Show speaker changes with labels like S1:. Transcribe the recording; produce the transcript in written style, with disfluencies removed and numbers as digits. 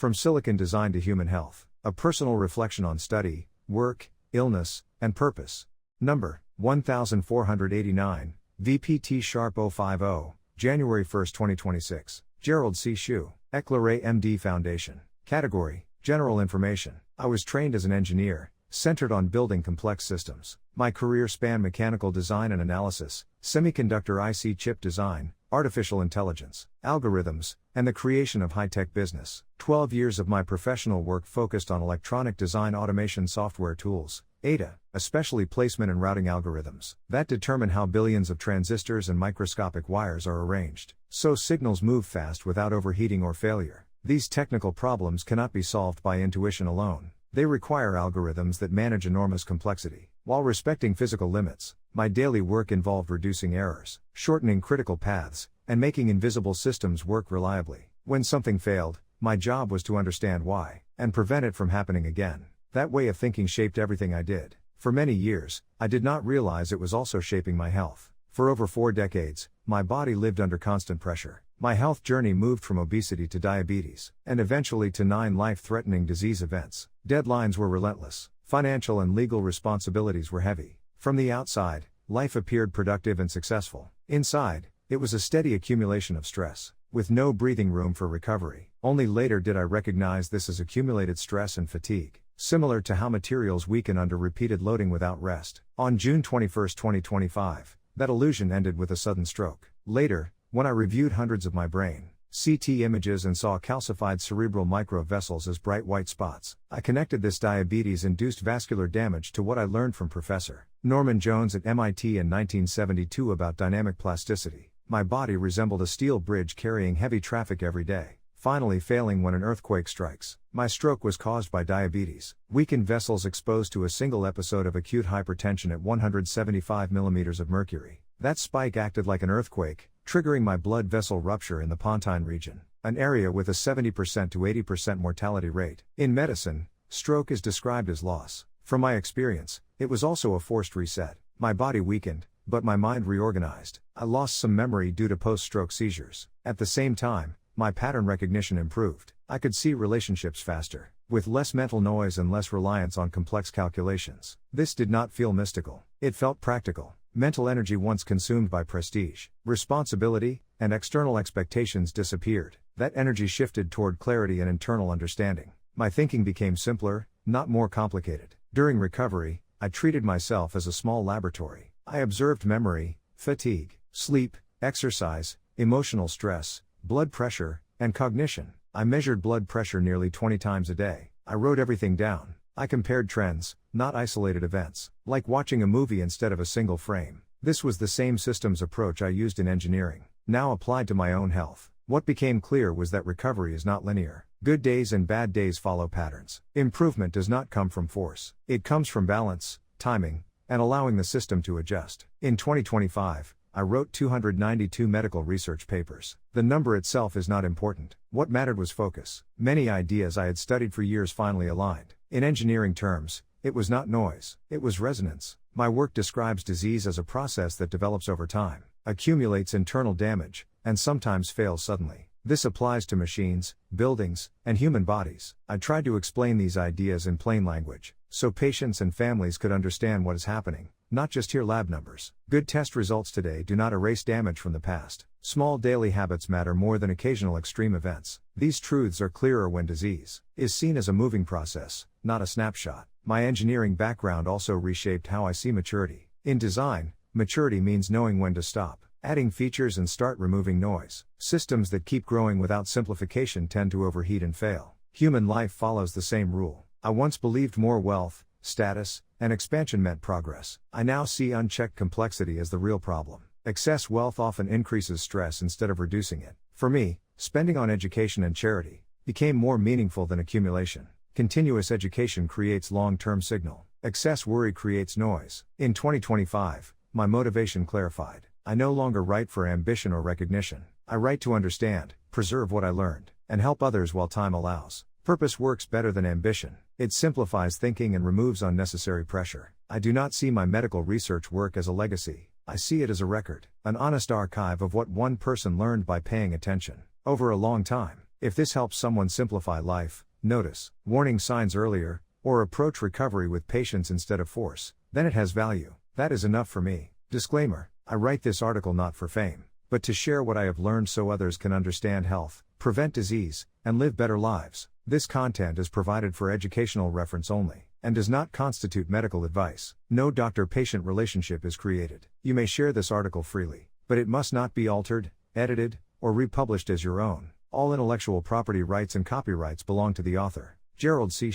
S1: From Silicon Design to Human Health, a personal reflection on study, work, illness, and purpose. Number 1489, VPT Sharp 050, January 1, 2026. Gerald C. EclaireMD Foundation. Category: General Information. I was trained as an engineer, centered on building complex systems. My career spanned mechanical design and analysis, semiconductor IC chip design, artificial intelligence, algorithms, and the creation of high-tech business. 12 years of my professional work focused on electronic design automation software tools, ADA, especially placement and routing algorithms, that determine how billions of transistors and microscopic wires are arranged, so signals move fast without overheating or failure. These technical problems cannot be solved by intuition alone. They require algorithms that manage enormous complexity. While respecting physical limits, my daily work involved reducing errors, shortening critical paths, and making invisible systems work reliably. When something failed, my job was to understand why, and prevent it from happening again. That way of thinking shaped everything I did. For many years, I did not realize it was also shaping my health. For over 4 decades, my body lived under constant pressure. My health journey moved from obesity to diabetes, and eventually to 9 life-threatening disease events. Deadlines were relentless. Financial and legal responsibilities were heavy. From the outside, life appeared productive and successful. Inside, it was a steady accumulation of stress, with no breathing room for recovery. Only later did I recognize this as accumulated stress and fatigue, similar to how materials weaken under repeated loading without rest. On June 21, 2025, that illusion ended with a sudden stroke. Later, when I reviewed hundreds of my brain CT images and saw calcified cerebral microvessels as bright white spots, I connected this diabetes-induced vascular damage to what I learned from Professor Norman Jones at MIT in 1972 about dynamic plasticity. My body resembled a steel bridge carrying heavy traffic every day, finally failing when an earthquake strikes. My stroke was caused by diabetes, weakened vessels exposed to a single episode of acute hypertension at 175 mm of mercury. That spike acted like an earthquake, triggering my blood vessel rupture in the Pontine region, an area with a 70% to 80% mortality rate. In medicine, stroke is described as loss. From my experience, it was also a forced reset. My body weakened, but my mind reorganized. I lost some memory due to post-stroke seizures. At the same time, my pattern recognition improved. I could see relationships faster, with less mental noise and less reliance on complex calculations. This did not feel mystical. It felt practical. Mental energy once consumed by prestige, responsibility, and external expectations disappeared. That energy shifted toward clarity and internal understanding. My thinking became simpler, not more complicated. During recovery, I treated myself as a small laboratory. I observed memory, fatigue, sleep, exercise, emotional stress, blood pressure, and cognition. I measured blood pressure nearly 20 times a day. I wrote everything down. I compared trends, not isolated events, like watching a movie instead of a single frame. This was the same systems approach I used in engineering, now applied to my own health. What became clear was that recovery is not linear. Good days and bad days follow patterns. Improvement does not come from force. It comes from balance, timing, and allowing the system to adjust. In 2025, I wrote 292 medical research papers. The number itself is not important. What mattered was focus. Many ideas I had studied for years finally aligned. In engineering terms, it was not noise, it was resonance. My work describes disease as a process that develops over time, accumulates internal damage, and sometimes fails suddenly. This applies to machines, buildings, and human bodies. I tried to explain these ideas in plain language, so patients and families could understand what is happening, not just hear lab numbers. Good test results today do not erase damage from the past. Small daily habits matter more than occasional extreme events. These truths are clearer when disease is seen as a moving process, not a snapshot. My engineering background also reshaped how I see maturity. In design, maturity means knowing when to stop, adding features and start removing noise. Systems that keep growing without simplification tend to overheat and fail. Human life follows the same rule. I once believed more wealth, status, and expansion meant progress. I now see unchecked complexity as the real problem. Excess wealth often increases stress instead of reducing it. For me, spending on education and charity became more meaningful than accumulation. Continuous education creates long-term signal. Excess worry creates noise. In 2025, my motivation clarified. I no longer write for ambition or recognition. I write to understand, preserve what I learned, and help others while time allows. Purpose works better than ambition. It simplifies thinking and removes unnecessary pressure. I do not see my medical research work as a legacy. I see it as a record, an honest archive of what one person learned by paying attention. Over a long time, If this helps someone simplify life, notice warning signs earlier, or approach recovery with patience instead of force, then it has value. That is enough for me. Disclaimer: I write this article not for fame, but to share what I have learned so others can understand health, prevent disease, and live better lives. This content is provided for educational reference only, and does not constitute medical advice. No doctor-patient relationship is created. You may share this article freely, but it must not be altered, edited, or republished as your own. All intellectual property rights and copyrights belong to the author. Gerald C.